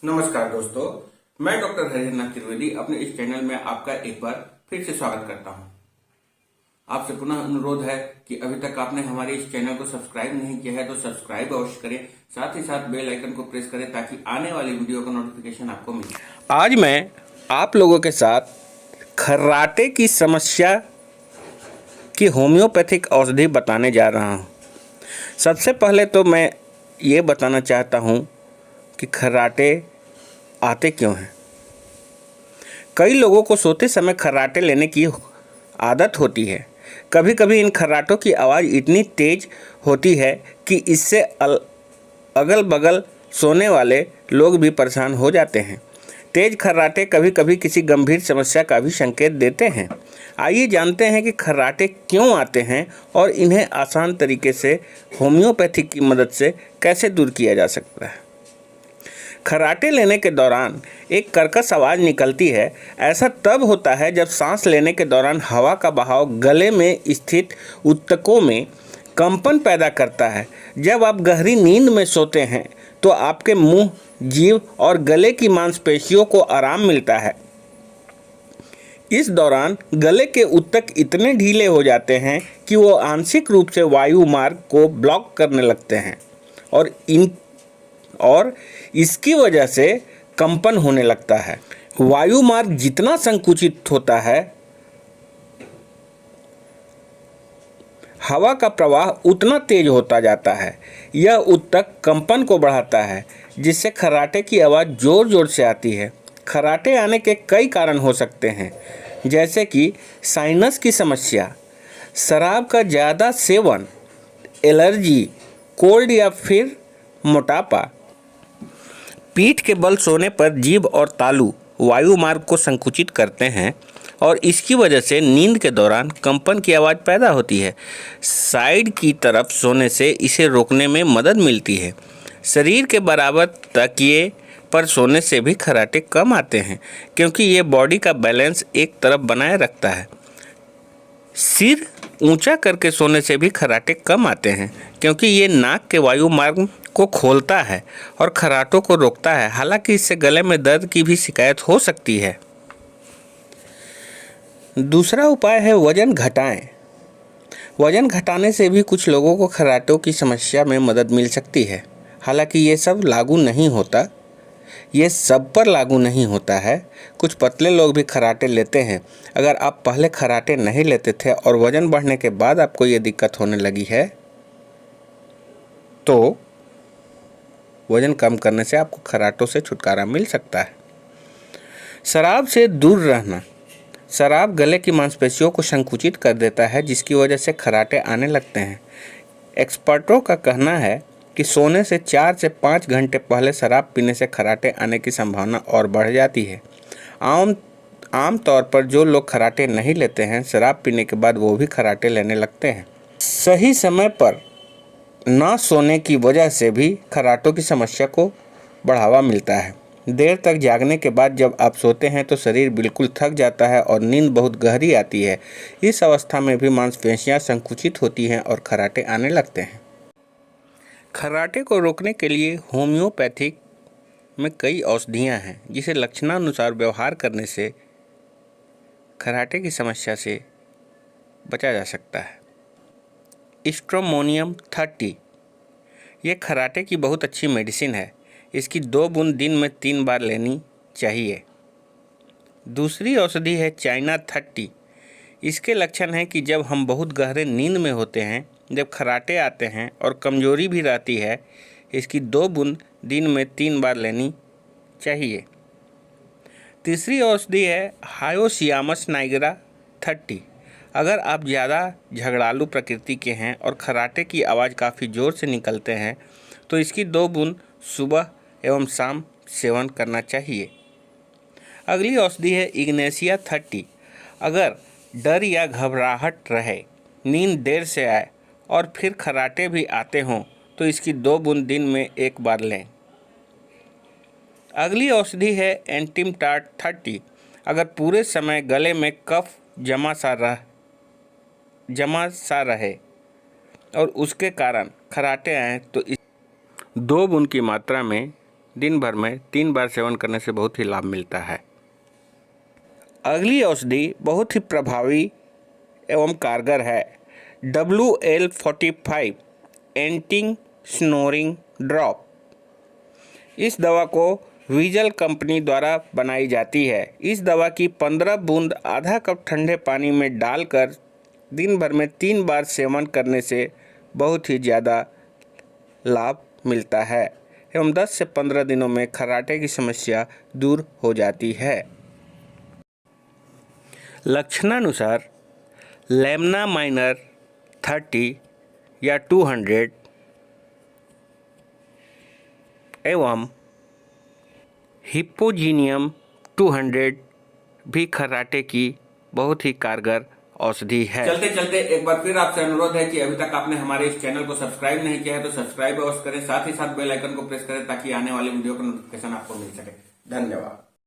नमस्कार दोस्तों, मैं डॉक्टर हरिहरनाथ त्रिवेदी अपने इस चैनल में आपका एक बार फिर से स्वागत करता हूं। आपसे पुनः अनुरोध है कि अभी तक आपने हमारे इस चैनल को सब्सक्राइब नहीं किया है तो सब्सक्राइब अवश्य करें, साथ ही साथ बेल आइकन को प्रेस करें ताकि आने वाली वीडियो का नोटिफिकेशन आपको मिले। आज मैं आप लोगों के साथ खर्राटे की समस्या की होम्योपैथिक औषधि बताने जा रहा हूं। सबसे पहले तो मैं ये बताना चाहता हूं कि खर्राटे आते क्यों हैं। कई लोगों को सोते समय खर्राटे लेने की आदत होती है। कभी कभी इन खर्राटों की आवाज़ इतनी तेज होती है कि इससे अगल बगल सोने वाले लोग भी परेशान हो जाते हैं। तेज खर्राटे कभी कभी किसी गंभीर समस्या का भी संकेत देते हैं। आइए जानते हैं कि खर्राटे क्यों आते हैं और इन्हें आसान तरीके से होम्योपैथिक की मदद से कैसे दूर किया जा सकता है। खर्राटे लेने के दौरान एक कर्कश आवाज़ निकलती है। ऐसा तब होता है जब सांस लेने के दौरान हवा का बहाव गले में स्थित ऊतकों में कंपन पैदा करता है। जब आप गहरी नींद में सोते हैं तो आपके मुंह, जीभ और गले की मांसपेशियों को आराम मिलता है। इस दौरान गले के ऊतक इतने ढीले हो जाते हैं कि वो आंशिक रूप से वायु मार्ग को ब्लॉक करने लगते हैं और इसकी वजह से कंपन होने लगता है। वायु मार्ग जितना संकुचित होता है, हवा का प्रवाह उतना तेज होता जाता है। यह ऊतक कंपन को बढ़ाता है, जिससे खर्राटे की आवाज़ जोर जोर से आती है। खर्राटे आने के कई कारण हो सकते हैं, जैसे कि साइनस की समस्या, शराब का ज़्यादा सेवन, एलर्जी, कोल्ड या फिर मोटापा। पीठ के बल सोने पर जीभ और तालू वायु मार्ग को संकुचित करते हैं और इसकी वजह से नींद के दौरान कंपन की आवाज़ पैदा होती है। साइड की तरफ सोने से इसे रोकने में मदद मिलती है। शरीर के बराबर तकिए पर सोने से भी खर्राटे कम आते हैं, क्योंकि ये बॉडी का बैलेंस एक तरफ बनाए रखता है। सिर ऊंचा करके सोने से भी खर्राटे कम आते हैं, क्योंकि ये नाक के वायु मार्ग को खोलता है और खर्राटों को रोकता है। हालांकि इससे गले में दर्द की भी शिकायत हो सकती है। दूसरा उपाय है वजन घटाएं। वजन घटाने से भी कुछ लोगों को खर्राटों की समस्या में मदद मिल सकती है। हालांकि ये सब पर लागू नहीं होता है। कुछ पतले लोग भी खर्राटे लेते हैं। अगर आप पहले खर्राटे नहीं लेते थे और वजन बढ़ने के बाद आपको ये दिक्कत होने लगी है, तो वजन कम करने से आपको खर्राटों से छुटकारा मिल सकता है। शराब से दूर रहना। शराब गले की मांसपेशियों को संकुचित कर देता है, जिसकी वजह से खर्राटे आने लगते हैं। एक्सपर्टों का कहना है कि सोने से 4 से 5 घंटे पहले शराब पीने से खर्राटे आने की संभावना और बढ़ जाती है। आम तौर पर जो लोग खर्राटे नहीं लेते हैं, शराब पीने के बाद वो भी खर्राटे लेने लगते हैं। सही समय पर ना सोने की वजह से भी खर्राटों की समस्या को बढ़ावा मिलता है। देर तक जागने के बाद जब आप सोते हैं तो शरीर बिल्कुल थक जाता है और नींद बहुत गहरी आती है। इस अवस्था में भी मांसपेशियां संकुचित होती हैं और खर्राटे आने लगते हैं। खर्राटे को रोकने के लिए होम्योपैथिक में कई औषधियाँ हैं, जिसे लक्षणानुसार व्यवहार करने से खर्राटे की समस्या से बचा जा सकता है। स्ट्रोमोनियम 30 ये खर्राटे की बहुत अच्छी मेडिसिन है। इसकी 2 बूंद दिन में 3 बार लेनी चाहिए। दूसरी औषधि है चाइना 30। इसके लक्षण हैं कि जब हम बहुत गहरे नींद में होते हैं, जब खर्राटे आते हैं और कमजोरी भी रहती है, इसकी 2 बूंद दिन में 3 बार लेनी चाहिए। तीसरी औषधि है हायोसियामस नाइगरा 30। अगर आप ज़्यादा झगड़ालू प्रकृति के हैं और खर्राटे की आवाज़ काफ़ी ज़ोर से निकलते हैं, तो इसकी 2 बूंद सुबह एवं शाम सेवन करना चाहिए। अगली औषधि है इग्नेशिया 30। अगर डर या घबराहट रहे, नींद देर से आए और फिर खर्राटे भी आते हों, तो इसकी 2 बूंद दिन में 1 बार लें। अगली औषधि है एंटिमटाट 30। अगर पूरे समय गले में कफ जमा सा रहे और उसके कारण खर्राटे आएँ, तो इस 2 बूंद की मात्रा में दिन भर में 3 बार सेवन करने से बहुत ही लाभ मिलता है। अगली औषधि बहुत ही प्रभावी एवं कारगर है WL-45 एंटी स्नोरिंग ड्रॉप। इस दवा को विजल कंपनी द्वारा बनाई जाती है। इस दवा की 15 बूंद आधा कप ठंडे पानी में डालकर दिन भर में 3 बार सेवन करने से बहुत ही ज़्यादा लाभ मिलता है एवं 10 से 15 दिनों में खर्राटे की समस्या दूर हो जाती है। लक्षणानुसार लेमना माइनर 30 या 200 एवं हिपोजीनियम 200 भी खर्राटे की बहुत ही कारगर औषधि है। चलते चलते एक बार फिर आपसे अनुरोध है कि अभी तक आपने हमारे इस चैनल को सब्सक्राइब नहीं किया है तो सब्सक्राइब अवश्य करें, साथ ही साथ बेल आइकन को प्रेस करें ताकि आने वाले वीडियो का नोटिफिकेशन आपको मिल सके। धन्यवाद।